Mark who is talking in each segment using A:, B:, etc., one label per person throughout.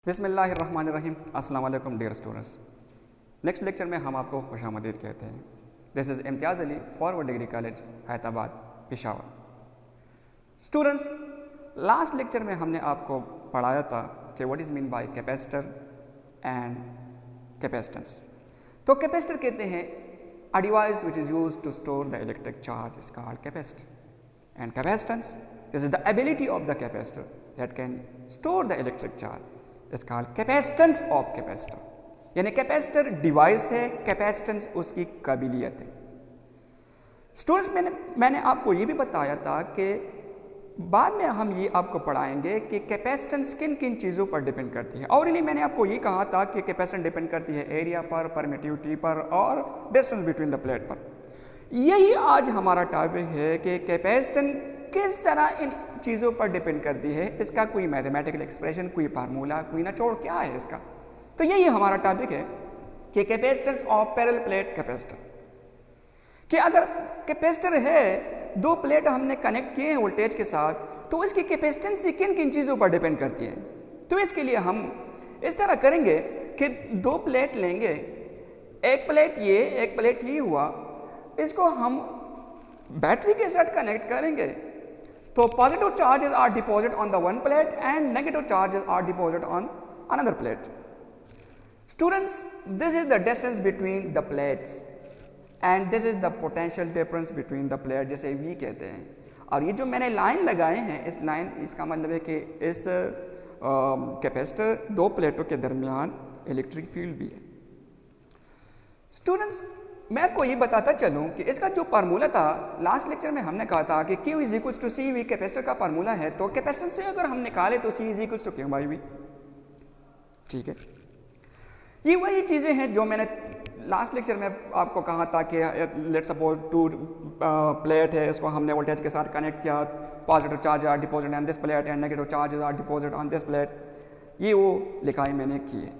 A: बिस्मिल्लाहिर्रहमानिर्रहीम। अस्सलाम वालेकुम डियर स्टूडेंट्स। नेक्स्ट लेक्चर में हम आपको खुशामदीद कहते हैं। This is Imtiaz Ali, Forward Degree College, Hyderabad, Peshawar. Students, last lecture में हमने आपको पढ़ाया था कि what is mean by capacitor and capacitance. तो कैपेसिटर कहते हैं a device which is used to store the electric charge is called capacitor and capacitance this is the ability of the capacitor that can store the electric charge is called capacitance of capacitor. यानी capacitor device है, capacitance उसकी काबिलियत है। Students, मैंने आपको ये भी बताया था कि बाद में हम ये आपको पढ़ाएंगे कि कैपेसिटेंस किन किन चीज़ों पर डिपेंड करती है। और मैंने आपको ये कहा था कि कैपेसिटेंस डिपेंड करती है एरिया पर, परमिटिविटी पर और डिस्टेंस बिटवीन द प्लेट पर। यही आज हमारा टॉपिक है कि कैपेसिटेंस किस तरह इन चीज़ों पर डिपेंड करती है। इसका कोई मैथमेटिकल एक्सप्रेशन, कोई फार्मूला, कोई निचोड़ क्या है इसका। तो यही हमारा टॉपिक है कि capacitance of parallel plate capacitor. कि अगर कैपेसिटर है, दो प्लेट हमने कनेक्ट किए हैं वोल्टेज के साथ, तो इसकी कैपेसिटेंस किन किन चीज़ों पर डिपेंड करती है। तो इसके लिए हम इस तरह करेंगे कि दो प्लेट लेंगे, एक प्लेट ये, एक प्लेट ये हुआ, इसको हम बैटरी के साथ कनेक्ट करेंगे। तो positive charges are deposit on the one plate and negative charges are deposit on another plate. Students, this is the distance between the plates and this is the potential difference between the plate, जैसे we कहते हैं। और ये जो मैंने line लगाए हैं, इस लाइन, इसका मतलब है कि इस कैपेसिटर दो प्लेटों के दरमियान इलेक्ट्रिक फील्ड भी है। स्टूडेंट्स, मैं आपको ये बताता चलूं कि इसका जो फार्मूला था, लास्ट लेक्चर में हमने कहा था कि Q is equals to C V capacitor का फार्मूला है। तो कैपेसिटेंस से अगर हम निकाले तो C is equals to Q by V. ठीक है, ये वही चीज़ें हैं जो मैंने लास्ट लेक्चर में आपको कहा था कि लेट्स सपोज टू प्लेट है, इसको हमने वोल्टेज के साथ कनेक्ट किया, positive charge are deposit on this plate and negative charges are deposit on this plate. ये वो लिखाई मैंने की है।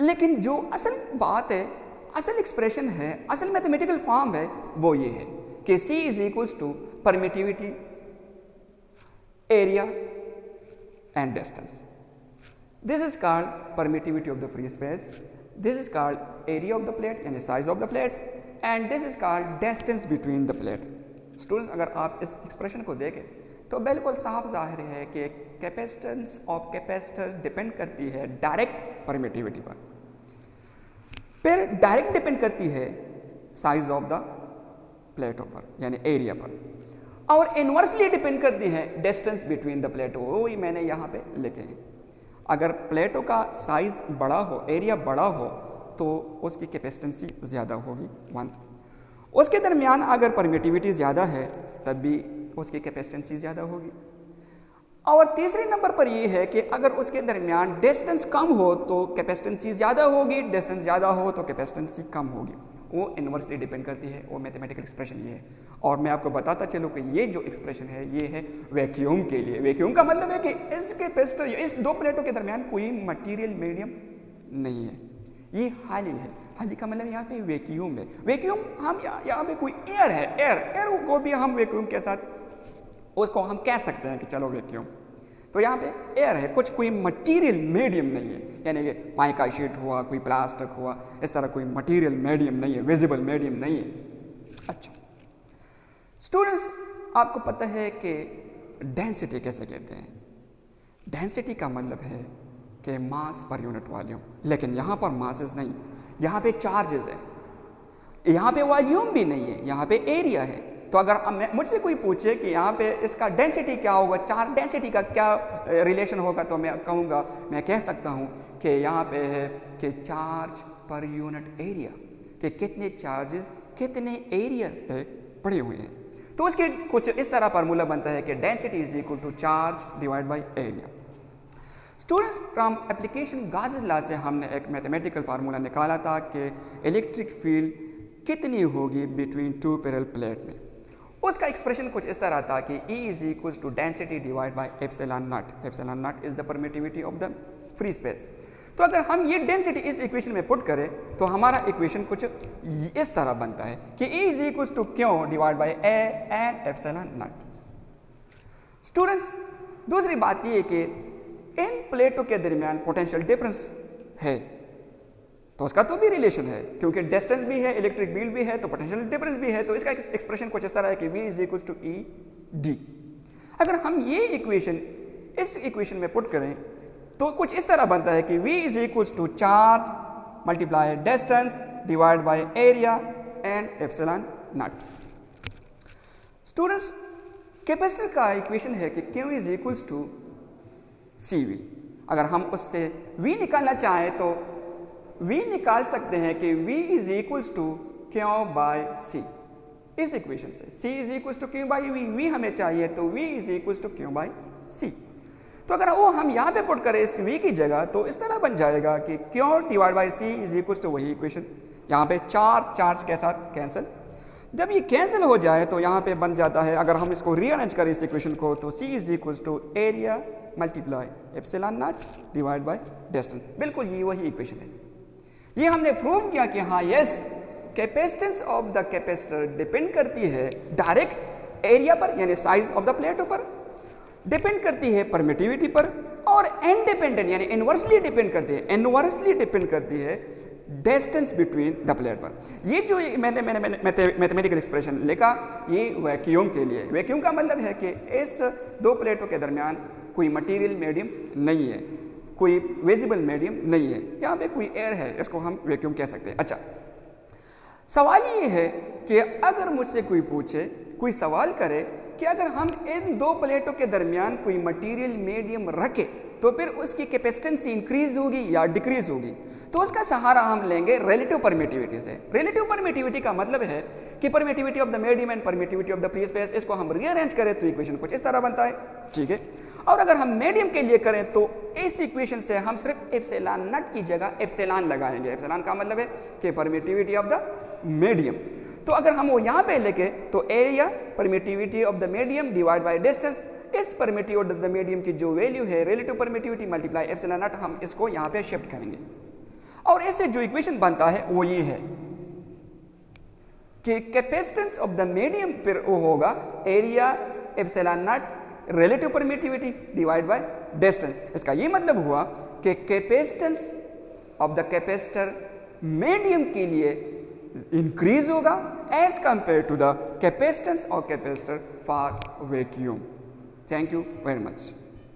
A: लेकिन जो असल बात है, असल एक्सप्रेशन है, असल मैथमेटिकल फॉर्म है, वो ये है कि C is equals to permittivity, area and distance. This is called permittivity of the free space, this is called area of the plate यानी size of the plates, and this is called distance between the plate. Students, अगर आप इस expression को देखें तो बिल्कुल साफ जाहिर है कि कैपेसिटेंस ऑफ कैपेसिटर डिपेंड करती है डायरेक्ट परमिटिविटी पर, फिर डायरेक्ट डिपेंड करती है साइज ऑफ द प्लेटों पर यानी एरिया पर, और इनवर्सली डिपेंड करती है डिस्टेंस बिटवीन द प्लेटों। वो मैंने यहाँ पे लिखे हैं। अगर प्लेटों का साइज बड़ा हो, एरिया बड़ा हो, तो उसकी कैपेसिटेंसी ज़्यादा होगी 1। उसके दरमियान अगर परमिटिविटी ज़्यादा है तब भी उसकी कैपेसिटेंसी ज़्यादा होगी। और तीसरे नंबर पर यह है कि अगर उसके दरमियान डिस्टेंस कम हो तो कैपेसिटेंसी ज़्यादा होगी, डिस्टेंस ज़्यादा हो तो कैपेसिटेंसी कम होगी। वो इन्वर्सली डिपेंड करती है, वो मैथमेटिकल एक्सप्रेशन ये है। और मैं आपको बताता चलूँ कि ये जो एक्सप्रेशन है ये है वैक्यूम के लिए। वैक्यूम का मतलब है कि इस कैपेसिटर, इस दो प्लेटों के दरमियान कोई मटीरियल मीडियम नहीं है, ये खाली है। खाली का मतलब यहाँ पे वैक्यूम है। वैक्यूम हम यहाँ पे कोई एयर है, एयर को भी हम वैक्यूम के साथ उसको हम कह सकते हैं कि चलो वैक्यूम। तो यहाँ पे एयर है, कुछ कोई मटेरियल मीडियम नहीं है, यानी कि माइका शीट हुआ, कोई प्लास्टिक हुआ, इस तरह कोई मटेरियल मीडियम नहीं है, विजिबल मीडियम नहीं है। अच्छा स्टूडेंट्स, आपको पता है कि डेंसिटी कैसे कहते हैं। डेंसिटी का मतलब है कि मास पर यूनिट वॉल्यूम, लेकिन यहाँ पर मासेस नहीं, यहाँ पे चार्जेस है, यहाँ पे वॉल्यूम भी नहीं है, यहाँ पे एरिया है। तो अगर मुझसे कोई पूछे कि यहाँ पे इसका डेंसिटी क्या होगा, चार्ज डेंसिटी का क्या रिलेशन होगा, तो मैं कहूँगा, मैं कह सकता हूँ कि यहाँ पे है कि चार्ज पर यूनिट एरिया, कि कितने चार्जेस कितने एरियाज पे पड़े हुए हैं। तो उसके कुछ इस तरह फार्मूला बनता है कि density is equal to charge divide by area. Students, from application Gauss law से हमने एक मैथमेटिकल फार्मूला निकाला था कि इलेक्ट्रिक फील्ड कितनी होगी बिटवीन टू पैरेलल प्लेट में। उसका एक्सप्रेशन कुछ इस तरह था कि E is equals to density divide by epsilon naught. Epsilon naught is the permittivity of the free space. तो अगर हम ये डेंसिटी इस इक्वेशन में पुट करें तो हमारा इक्वेशन कुछ इस तरह बनता है कि E is equals to Q divide by A and epsilon naught. Students, दूसरी बात ये है कि इन प्लेटों के दरमियान पोटेंशियल डिफरेंस है, तो उसका तो भी रिलेशन है, क्योंकि डिस्टेंस भी है, इलेक्ट्रिक फील्ड भी है, तो पोटेंशियल डिफरेंस भी है। तो इसका एक्सप्रेशन कुछ इस तरह है कि V is equal to E D. अगर हम ये इक्वेशन इस इक्वेशन में पुट करें तो कुछ इस तरह बनता है कि V is equal to charge multiply distance divide by area and epsilon naught. Students, capacitor का इक्वेशन है कि Q इज इक्वल टू CV। अगर हम उससे V निकालना चाहें तो V निकाल सकते हैं कि V is equal to Q by C। इस इक्वेशन से C is equal to Q by V हमें चाहिए, तो V is equal to Q by C। तो अगर वो हम यहाँ पे पुट करें इस V की जगह, तो इस तरह बन जाएगा कि Q divide by C is equal to वही इक्वेशन, यहाँ पे चार्ज के साथ कैंसिल। जब ये कैंसिल हो जाए तो यहाँ पे बन जाता है, अगर हम इसको रीअरेंज करें इस इक्वेशन को, तो C is equal to area multiply epsilon naught divide by distance. बिल्कुल ये वही इक्वेशन है। ये हमने प्रूव किया कि हाँ yes, capacitance of the capacitor depend करती है डायरेक्ट एरिया पर, यानी साइज ऑफ द प्लेट पर, डिपेंड करती है परमिटिविटी पर, और इंडिपेंडेंट यानी इनवर्सली डिपेंड करती है डिस्टेंस बिटवीन द प्लेट पर। ये जो मैंने मैथमेटिकल एक्सप्रेशन लिखा, ये वैक्यूम के लिए। वैक्यूम का मतलब है कि इस दो प्लेटों के दरमियान कोई मटेरियल मीडियम नहीं है, कोई विजिबल मीडियम नहीं है, यहाँ पे कोई एयर है, इसको हम वैक्यूम कह सकते हैं। अच्छा, सवाल ये है कि अगर मुझसे कोई पूछे, कोई सवाल करे कि अगर हम इन दो प्लेटों के दरमियान कोई मटेरियल मीडियम रखें तो फिर उसकी कैपेसिटेंस इंक्रीज होगी या डिक्रीज होगी, तो उसका सहारा हम लेंगे रिलेटिव परमिटिविटी से। रिलेटिव परमिटिविटी का मतलब है कि permittivity of the medium and permittivity of the free space, इसको हम रीअरेंज करें तो इक्वेशन कुछ इस तरह बनता है, ठीक है। और अगर हम मीडियम के लिए करें तो इस इक्वेशन से हम सिर्फ एप्सिलॉन नॉट की जगह एप्सिलॉन लगाएंगे। एप्सिलॉन का मतलब है कि परमिटिविटी ऑफ द मीडियम। तो अगर हम वो यहाँ पे लेके, तो area permittivity of the medium divide by distance, इस परमिटिविटी ऑफ द मीडियम की जो वैल्यू है relative permittivity multiply epsilon not, हम इसको यहाँ पे शिफ्ट करेंगे। और इससे जो इक्वेशन बनता है वो ये है कि कैपेसिटेंस ऑफ द मीडियम फिर वो होगा area epsilon naught relative permittivity divide by distance. इसका ये मतलब हुआ कि capacitance of the capacitor medium के लिए इंक्रीज होगा as compare to the capacitance of capacitor for vacuum. Thank you very much.